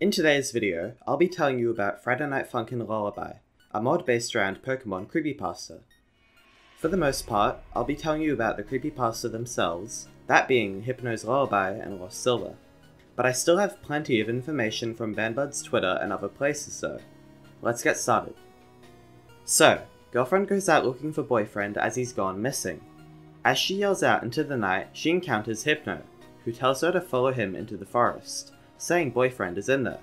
In today's video, I'll be telling you about Friday Night Funkin Lullaby, a mod based around Pokémon creepypasta. For the most part, I'll be telling you about the creepypasta themselves, that being Hypno's Lullaby and Lost Silver. But I still have plenty of information from Banbuds' Twitter and other places, so let's get started. So, girlfriend goes out looking for boyfriend as he's gone missing. As she yells out into the night, she encounters Hypno, who tells her to follow him into the forest, saying boyfriend is in there.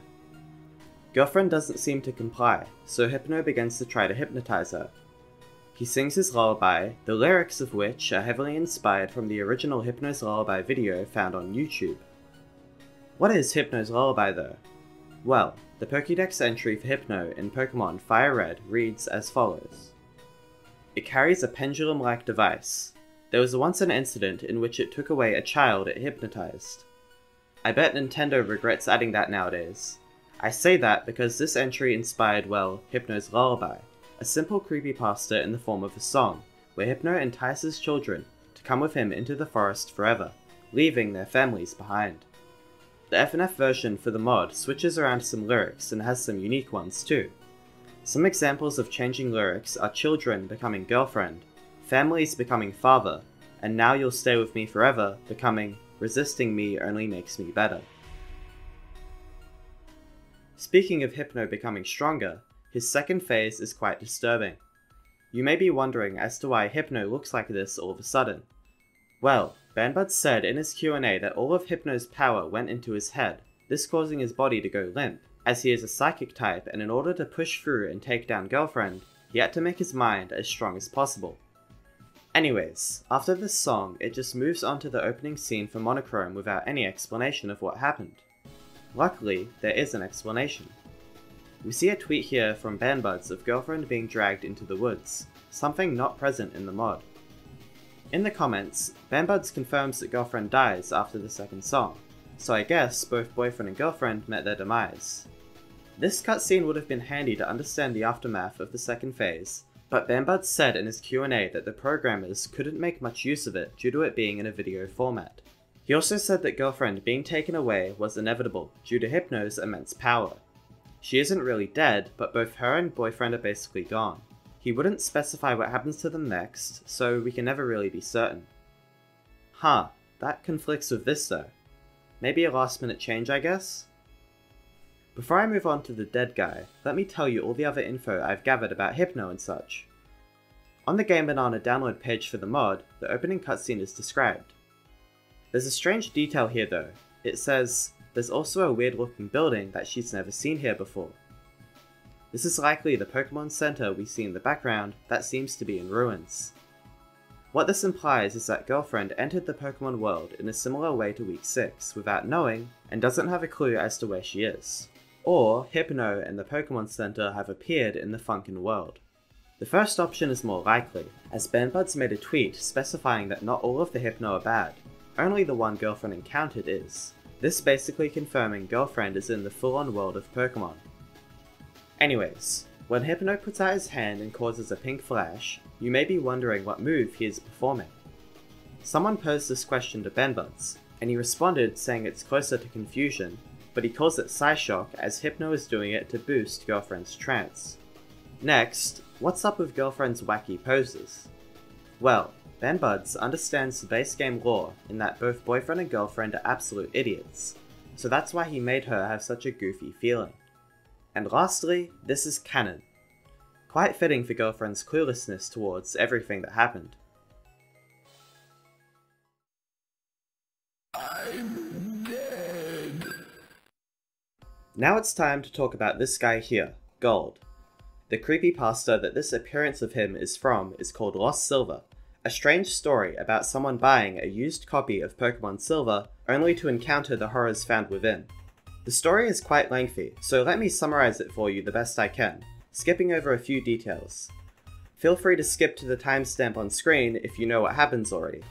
Girlfriend doesn't seem to comply, so Hypno begins to try to hypnotize her. He sings his lullaby, the lyrics of which are heavily inspired from the original Hypno's Lullaby video found on YouTube. What is Hypno's Lullaby though? Well, the Pokédex entry for Hypno in Pokémon Fire Red reads as follows. It carries a pendulum-like device. There was once an incident in which it took away a child it hypnotized. I bet Nintendo regrets adding that nowadays. I say that because this entry inspired, well, Hypno's Lullaby, a simple creepypasta in the form of a song, where Hypno entices children to come with him into the forest forever, leaving their families behind. The FNF version for the mod switches around some lyrics and has some unique ones too. Some examples of changing lyrics are children becoming girlfriend, families becoming father, and now you'll stay with me forever becoming resisting me only makes me better. Speaking of Hypno becoming stronger, his second phase is quite disturbing. You may be wondering as to why Hypno looks like this all of a sudden. Well, Banbuds said in his Q&A that all of Hypno's power went into his head, this causing his body to go limp, as he is a psychic type and in order to push through and take down girlfriend, he had to make his mind as strong as possible. Anyways, after this song, it just moves on to the opening scene for Monochrome without any explanation of what happened. Luckily, there is an explanation. We see a tweet here from Banbuds of girlfriend being dragged into the woods, something not present in the mod. In the comments, Banbuds confirms that girlfriend dies after the second song, so I guess both boyfriend and girlfriend met their demise. This cutscene would have been handy to understand the aftermath of the second phase, but Banbuds said in his Q&A that the programmers couldn't make much use of it due to it being in a video format. He also said that girlfriend being taken away was inevitable due to Hypno's immense power. She isn't really dead, but both her and boyfriend are basically gone. He wouldn't specify what happens to them next, so we can never really be certain. Huh, that conflicts with this though. Maybe a last minute change, I guess? Before I move on to the dead guy, let me tell you all the other info I've gathered about Hypno and such. On the Game Banana download page for the mod, the opening cutscene is described. There's a strange detail here though. It says, there's also a weird looking building that she's never seen here before. This is likely the Pokémon Center we see in the background that seems to be in ruins. What this implies is that girlfriend entered the Pokémon world in a similar way to Week 6 without knowing and doesn't have a clue as to where she is. Or Hypno and the Pokémon Center have appeared in the Funkin world. The first option is more likely, as Banbuds made a tweet specifying that not all of the Hypno are bad, only the one girlfriend encountered is. This basically confirming girlfriend is in the full-on world of Pokémon. Anyways, when Hypno puts out his hand and causes a pink flash, you may be wondering what move he is performing. Someone posed this question to Banbuds, and he responded saying it's closer to confusion, but he calls it Psyshock as Hypno is doing it to boost girlfriend's trance. Next, what's up with girlfriend's wacky poses? Well, Banbuds understands the base game lore in that both boyfriend and girlfriend are absolute idiots, so that's why he made her have such a goofy feeling. And lastly, this is canon. Quite fitting for girlfriend's cluelessness towards everything that happened. I'm dead. Now it's time to talk about this guy here, Gold. The creepypasta that this appearance of him is from is called Lost Silver, a strange story about someone buying a used copy of Pokémon Silver only to encounter the horrors found within. The story is quite lengthy, so let me summarize it for you the best I can, skipping over a few details. Feel free to skip to the timestamp on screen if you know what happens already.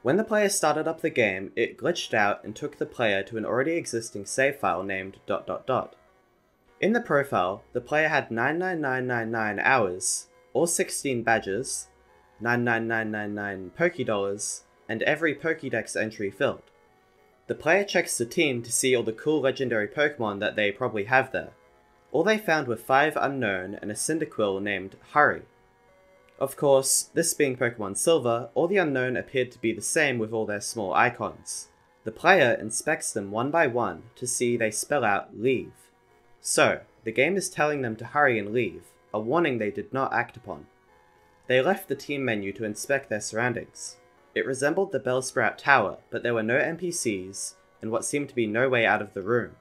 When the player started up the game, it glitched out and took the player to an already existing save file named ... In the profile, the player had 99999 hours, all 16 badges, 99999 Pokédollars, and every Pokédex entry filled. The player checks the team to see all the cool legendary Pokémon that they probably have there. All they found were 5 unknown and a Cyndaquil named Hurry. Of course, this being Pokemon Silver, all the unknown appeared to be the same with all their small icons. The player inspects them one by one to see they spell out leave. So, the game is telling them to hurry and leave, a warning they did not act upon. They left the team menu to inspect their surroundings. It resembled the Bellsprout Tower, but there were no NPCs, and what seemed to be no way out of the room.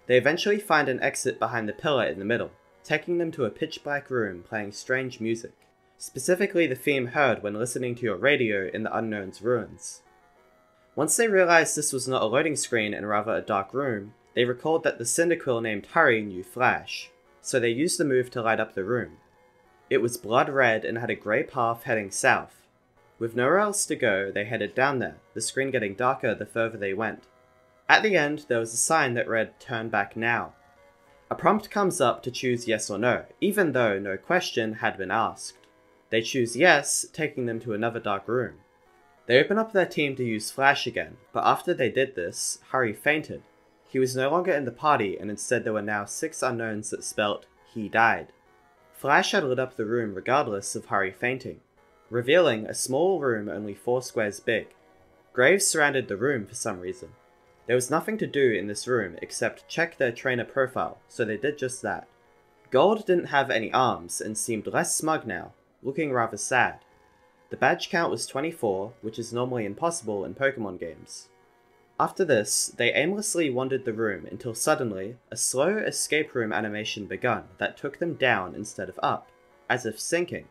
They eventually find an exit behind the pillar in the middle, taking them to a pitch-black room playing strange music, specifically the theme heard when listening to your radio in the Unknown's ruins. Once they realized this was not a loading screen and rather a dark room, they recalled that the Cyndaquil named Hurry knew Flash, so they used the move to light up the room. It was blood red and had a grey path heading south. With nowhere else to go, they headed down there, the screen getting darker the further they went. At the end, there was a sign that read, "Turn back now." A prompt comes up to choose yes or no, even though no question had been asked. They choose yes, taking them to another dark room. They open up their team to use Flash again, but after they did this, Hurry fainted. He was no longer in the party, and instead there were now 6 unknowns that spelt, "He died." Flash had lit up the room regardless of Hurry fainting, revealing a small room only 4 squares big. Graves surrounded the room for some reason. There was nothing to do in this room except check their trainer profile, so they did just that. Gold didn't have any arms and seemed less smug now, looking rather sad. The badge count was 24, which is normally impossible in Pokemon games. After this, they aimlessly wandered the room until suddenly, a slow escape room animation begun that took them down instead of up, as if sinking.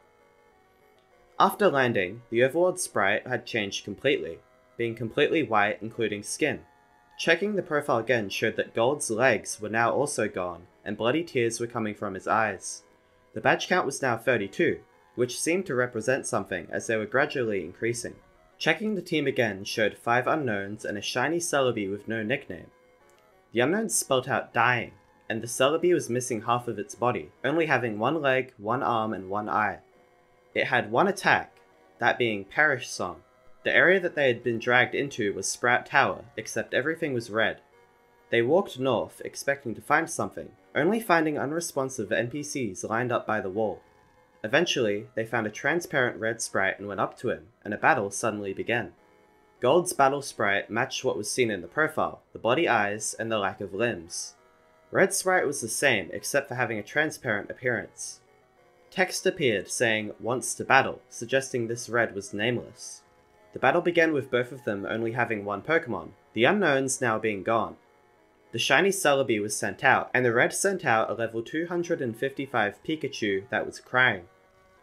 After landing, the overworld sprite had changed completely, being completely white including skin. Checking the profile again showed that Gold's legs were now also gone, and bloody tears were coming from his eyes. The badge count was now 32, which seemed to represent something as they were gradually increasing. Checking the team again showed 5 unknowns and a shiny Celebi with no nickname. The unknowns spelt out dying, and the Celebi was missing half of its body, only having 1 leg, 1 arm, and 1 eye. It had 1 attack, that being Perish Song. The area that they had been dragged into was Sprout Tower, except everything was red. They walked north, expecting to find something, only finding unresponsive NPCs lined up by the wall. Eventually, they found a transparent red sprite and went up to him, and a battle suddenly began. Gold's battle sprite matched what was seen in the profile, the bloody eyes and the lack of limbs. Red sprite was the same, except for having a transparent appearance. Text appeared saying, "Wants to battle," suggesting this red was nameless. The battle began with both of them only having 1 Pokemon, the unknowns now being gone. The shiny Celebi was sent out, and the red sent out a level 255 Pikachu that was crying.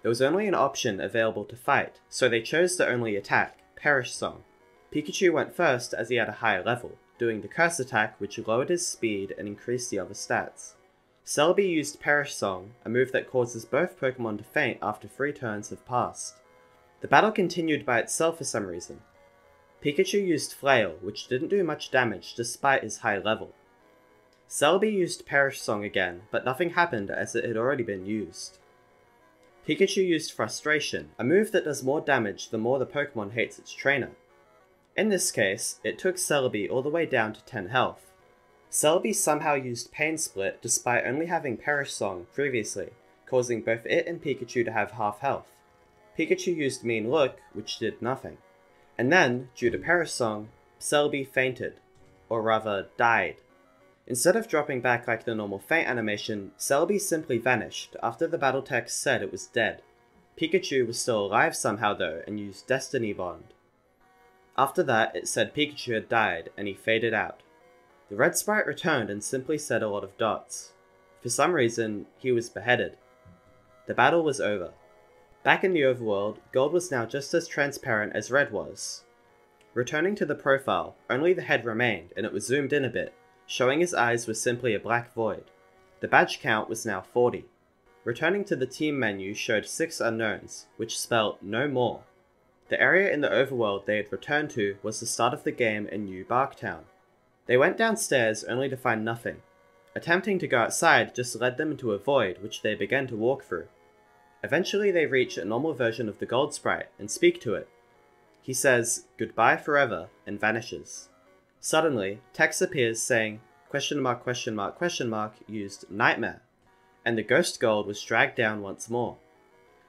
There was only an option available to fight, so they chose to only attack, Perish Song. Pikachu went first as he had a higher level, doing the Curse attack which lowered his speed and increased the other stats. Celebi used Perish Song, a move that causes both Pokemon to faint after 3 turns have passed. The battle continued by itself for some reason. Pikachu used Flail, which didn't do much damage despite his high level. Celebi used Perish Song again, but nothing happened as it had already been used. Pikachu used Frustration, a move that does more damage the more the Pokemon hates its trainer. In this case, it took Celebi all the way down to 10 health. Celebi somehow used Pain Split despite only having Perish Song previously, causing both it and Pikachu to have half health. Pikachu used Mean Look, which did nothing. And then, due to Perish Song, Celebi fainted, or rather, died. Instead of dropping back like the normal faint animation, Celebi simply vanished after the battle text said it was dead. Pikachu was still alive somehow though, and used Destiny Bond. After that, it said Pikachu had died, and he faded out. The red sprite returned and simply said a lot of dots. For some reason, he was beheaded. The battle was over. Back in the overworld, Gold was now just as transparent as Red was. Returning to the profile, only the head remained, and it was zoomed in a bit, showing his eyes were simply a black void. The badge count was now 40. Returning to the team menu showed 6 unknowns, which spelled no more. The area in the overworld they had returned to was the start of the game in New Barktown. They went downstairs only to find nothing. Attempting to go outside just led them into a void which they began to walk through. Eventually they reach a normal version of the Gold sprite and speak to it. He says, "Goodbye forever," and vanishes. Suddenly, text appears saying used nightmare, and the ghost gold was dragged down once more.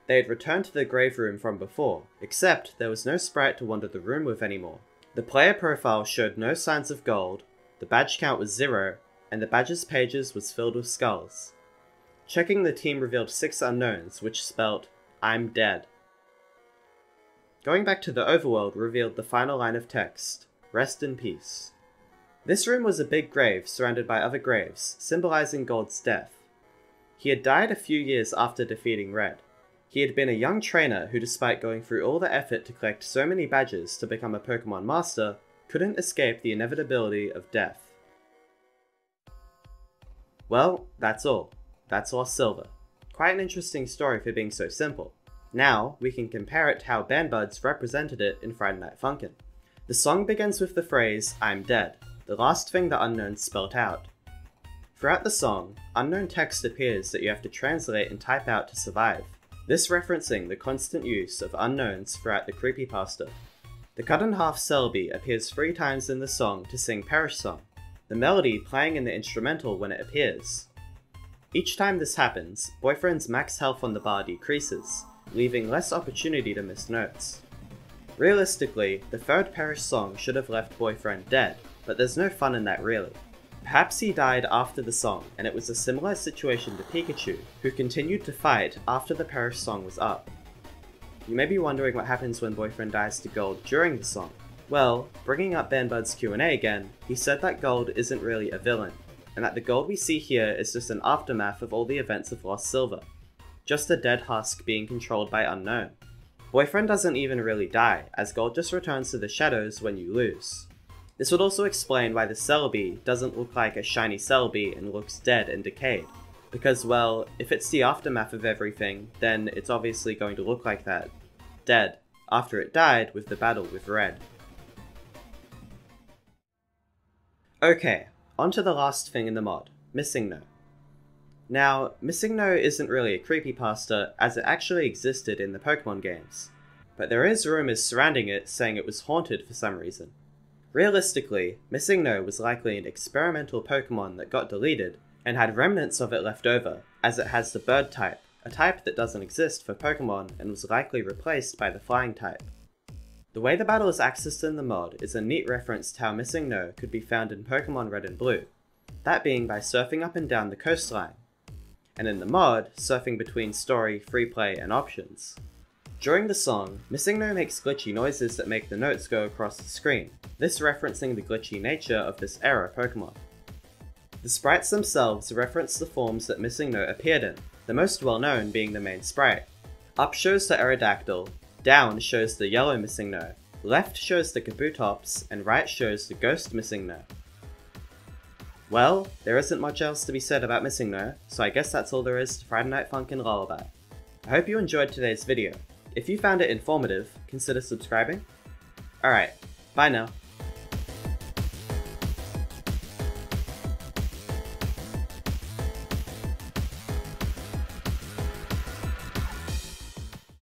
They had returned to the grave room from before, except there was no sprite to wander the room with anymore. The player profile showed no signs of gold, the badge count was 0, and the badge's pages was filled with skulls. Checking, the team revealed 6 unknowns, which spelled, "I'm dead." Going back to the overworld revealed the final line of text, "Rest in peace." This room was a big grave surrounded by other graves, symbolizing Gold's death. He had died a few years after defeating Red. He had been a young trainer who, despite going through all the effort to collect so many badges to become a Pokemon Master, couldn't escape the inevitability of death. Well, that's all. That's Lost Silver. Quite an interesting story for being so simple. Now, we can compare it to how Banbuds represented it in Friday Night Funkin. The song begins with the phrase, "I'm dead," the last thing the unknowns spelt out. Throughout the song, unknown text appears that you have to translate and type out to survive, this referencing the constant use of unknowns throughout the creepypasta. The cut-in-half Celebi appears 3 times in the song to sing Perish Song, the melody playing in the instrumental when it appears. Each time this happens, Boyfriend's max health on the bar decreases, leaving less opportunity to miss notes. Realistically, the 3rd Perish Song should have left Boyfriend dead, but there's no fun in that really. Perhaps he died after the song, and it was a similar situation to Pikachu, who continued to fight after the Perish Song was up. You may be wondering what happens when Boyfriend dies to Gold during the song. Well, bringing up Banbuds' Q&A again, he said that Gold isn't really a villain, and that the Gold we see here is just an aftermath of all the events of Lost Silver, just a dead husk being controlled by Unknown. Boyfriend doesn't even really die, as Gold just returns to the shadows when you lose. This would also explain why the Celebi doesn't look like a shiny Celebi and looks dead and decayed, because well, if it's the aftermath of everything, then it's obviously going to look like that, dead, after it died with the battle with Red. Okay, on to the last thing in the mod, Missing No. Now, Missing No isn't really a creepypasta as it actually existed in the Pokemon games, but there is rumors surrounding it saying it was haunted for some reason. Realistically, Missing No was likely an experimental Pokemon that got deleted and had remnants of it left over, as it has the bird type, a type that doesn't exist for Pokemon and was likely replaced by the flying type. The way the battle is accessed in the mod is a neat reference to how Missing No could be found in Pokemon Red and Blue, that being by surfing up and down the coastline, and in the mod, surfing between story, free play, and options. During the song, Missing No makes glitchy noises that make the notes go across the screen, this referencing the glitchy nature of this era Pokemon. The sprites themselves reference the forms that Missing No appeared in, the most well known being the main sprite. Up shows the Aerodactyl, down shows the yellow Missing No, left shows the Kabutops, and right shows the ghost Missing No. Well, there isn't much else to be said about Missing No, so I guess that's all there is to Friday Night Funkin Lullaby. I hope you enjoyed today's video. If you found it informative, consider subscribing. Alright, bye now.